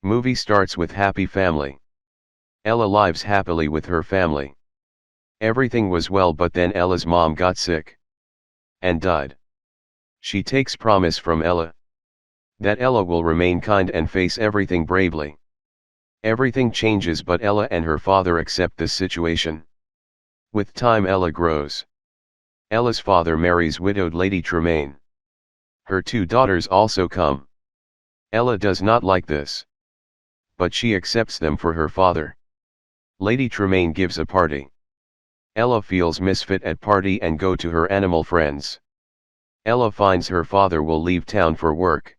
Movie starts with happy family. Ella lives happily with her family. Everything was well, but then Ella's mom got sick and died. She takes promise from Ella that Ella will remain kind and face everything bravely. Everything changes, but Ella and her father accept this situation. With time Ella grows. Ella's father marries widowed Lady Tremaine. Her two daughters also come. Ella does not like this, but she accepts them for her father. Lady Tremaine gives a party. Ella feels misfit at party and go to her animal friends. Ella finds her father will leave town for work.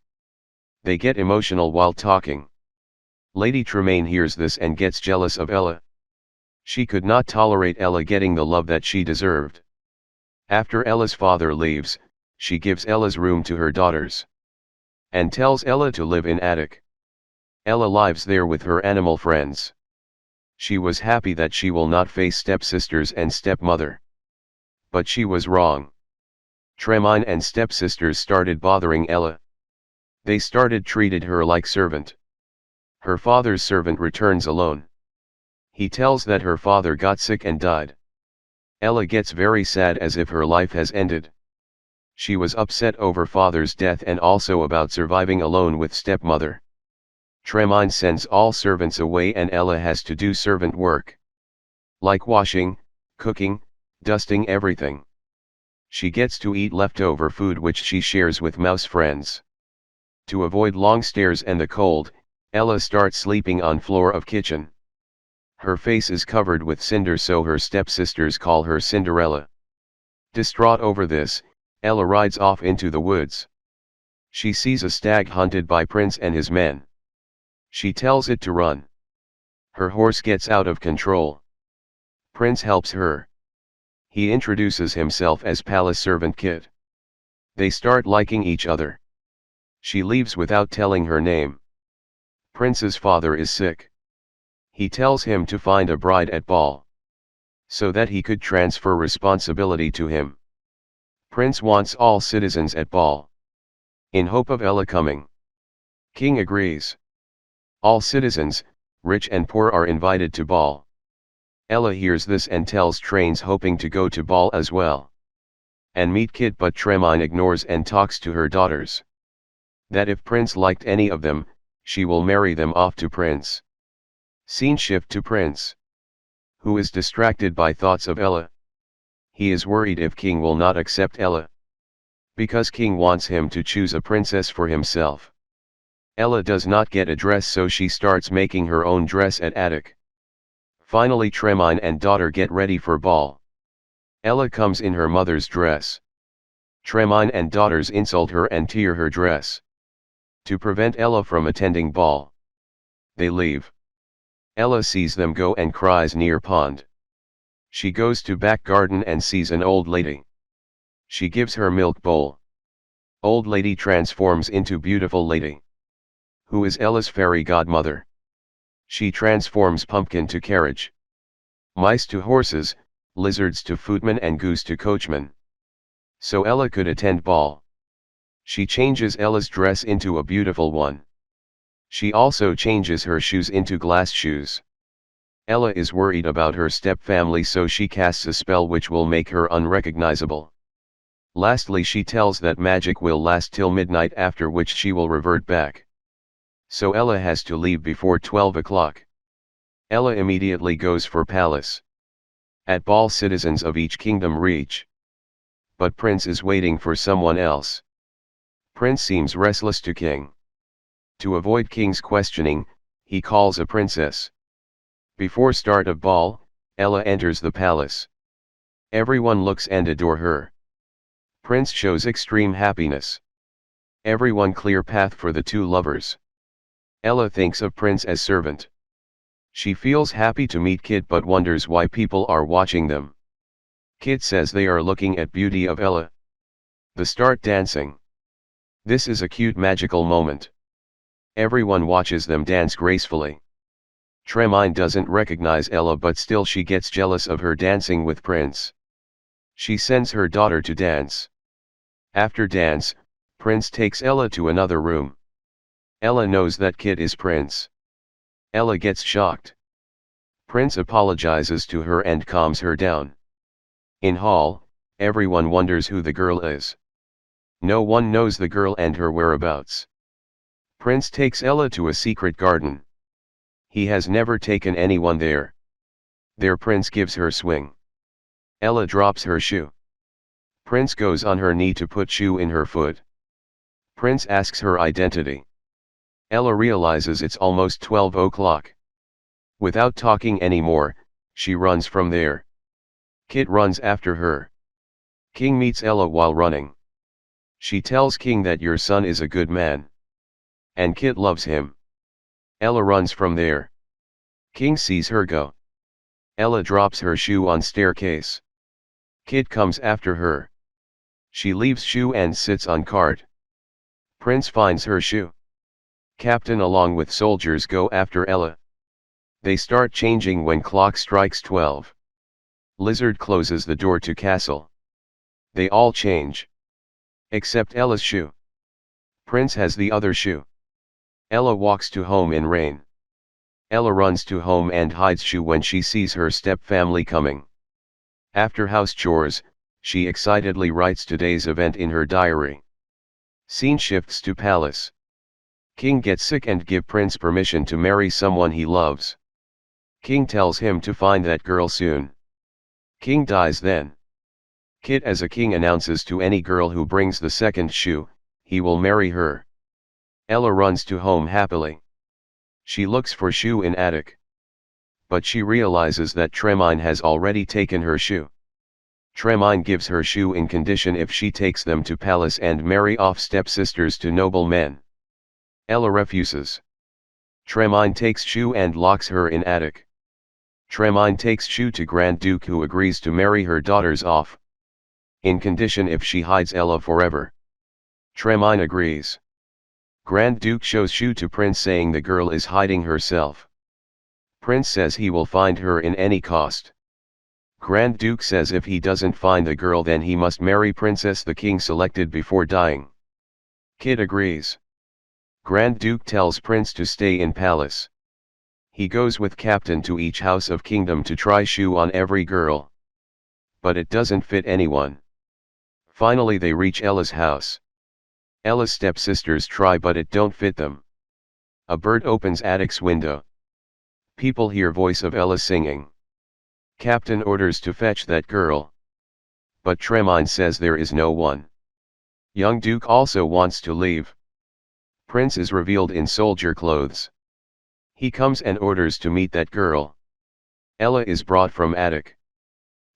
They get emotional while talking. Lady Tremaine hears this and gets jealous of Ella. She could not tolerate Ella getting the love that she deserved. After Ella's father leaves, she gives Ella's room to her daughters and tells Ella to live in attic. Ella lives there with her animal friends. She was happy that she will not face stepsisters and stepmother. But she was wrong. Tremaine and stepsisters started bothering Ella. They started treated her like servant. Her father's servant returns alone. He tells that her father got sick and died. Ella gets very sad as if her life has ended. She was upset over father's death and also about surviving alone with stepmother. Tremaine sends all servants away and Ella has to do servant work. Like washing, cooking, dusting, everything. She gets to eat leftover food which she shares with mouse friends. To avoid long stairs and the cold, Ella starts sleeping on floor of kitchen. Her face is covered with cinders, so her stepsisters call her Cinderella. Distraught over this, Ella rides off into the woods. She sees a stag hunted by Prince and his men. She tells it to run. Her horse gets out of control. Prince helps her. He introduces himself as palace servant Kit. They start liking each other. She leaves without telling her name. Prince's father is sick. He tells him to find a bride at ball, so that he could transfer responsibility to him. Prince wants all citizens at ball, in hope of Ella coming. King agrees. All citizens, rich and poor, are invited to ball. Ella hears this and tells Trains hoping to go to ball as well and meet Kit, but Tremaine ignores and talks to her daughters that if Prince liked any of them, she will marry them off to Prince. Scene shift to Prince, who is distracted by thoughts of Ella. He is worried if King will not accept Ella, because King wants him to choose a princess for himself. Ella does not get a dress, so she starts making her own dress at attic. Finally Tremaine and daughter get ready for ball. Ella comes in her mother's dress. Tremaine and daughters insult her and tear her dress to prevent Ella from attending ball. They leave. Ella sees them go and cries near pond. She goes to back garden and sees an old lady. She gives her milk bowl. Old lady transforms into beautiful lady, who is Ella's fairy godmother. She transforms pumpkin to carriage, mice to horses, lizards to footman and goose to coachman, so Ella could attend ball. She changes Ella's dress into a beautiful one. She also changes her shoes into glass shoes. Ella is worried about her stepfamily, so she casts a spell which will make her unrecognizable. Lastly she tells that magic will last till midnight, after which she will revert back. So Ella has to leave before 12 o'clock. Ella immediately goes for palace. At ball citizens of each kingdom reach. But Prince is waiting for someone else. Prince seems restless to King. To avoid King's questioning, he calls a princess. Before start of ball, Ella enters the palace. Everyone looks and adore her. Prince shows extreme happiness. Everyone clear path for the two lovers. Ella thinks of Prince as servant. She feels happy to meet Kit but wonders why people are watching them. Kit says they are looking at beauty of Ella. They start dancing. This is a cute magical moment. Everyone watches them dance gracefully. Tremaine doesn't recognize Ella, but still she gets jealous of her dancing with Prince. She sends her daughter to dance. After dance, Prince takes Ella to another room. Ella knows that Kit is Prince. Ella gets shocked. Prince apologizes to her and calms her down. In hall, everyone wonders who the girl is. No one knows the girl and her whereabouts. Prince takes Ella to a secret garden. He has never taken anyone there. There Prince gives her swing. Ella drops her shoe. Prince goes on her knee to put shoe in her foot. Prince asks her identity. Ella realizes it's almost 12 o'clock. Without talking anymore, she runs from there. Kit runs after her. King meets Ella while running. She tells King that your son is a good man. And Kit loves him. Ella runs from there. King sees her go. Ella drops her shoe on staircase. Kit comes after her. She leaves shoe and sits on cart. Prince finds her shoe. Captain along with soldiers go after Ella. They start changing when clock strikes 12. Lizard closes the door to castle. They all change. Except Ella's shoe. Prince has the other shoe. Ella walks to home in rain. Ella runs to home and hides shoe when she sees her step-family coming. After house chores, she excitedly writes today's event in her diary. Scene shifts to palace. King gets sick and give Prince permission to marry someone he loves. King tells him to find that girl soon. King dies then. Kit as a king announces to any girl who brings the second shoe, he will marry her. Ella runs to home happily. She looks for shoe in attic. But she realizes that Tremaine has already taken her shoe. Tremaine gives her shoe in condition if she takes them to palace and marry off stepsisters to noble men. Ella refuses. Tremaine takes shoe and locks her in attic. Tremaine takes shoe to Grand Duke who agrees to marry her daughters off. In condition if she hides Ella forever. Tremaine agrees. Grand Duke shows shoe to Prince saying the girl is hiding herself. Prince says he will find her in any cost. Grand Duke says if he doesn't find the girl then he must marry Princess the king selected before dying. Kit agrees. Grand Duke tells Prince to stay in palace. He goes with Captain to each house of kingdom to try shoe on every girl. But it doesn't fit anyone. Finally they reach Ella's house. Ella's stepsisters try but it don't fit them. A bird opens attic's window. People hear voice of Ella singing. Captain orders to fetch that girl. But Tremaine says there is no one. Young Duke also wants to leave. Prince is revealed in soldier clothes. He comes and orders to meet that girl. Ella is brought from attic.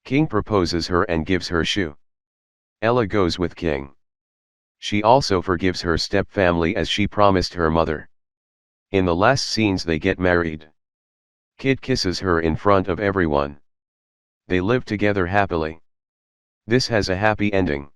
King proposes her and gives her shoe. Ella goes with King. She also forgives her step-family as she promised her mother. In the last scenes they get married. Kit kisses her in front of everyone. They live together happily. This has a happy ending.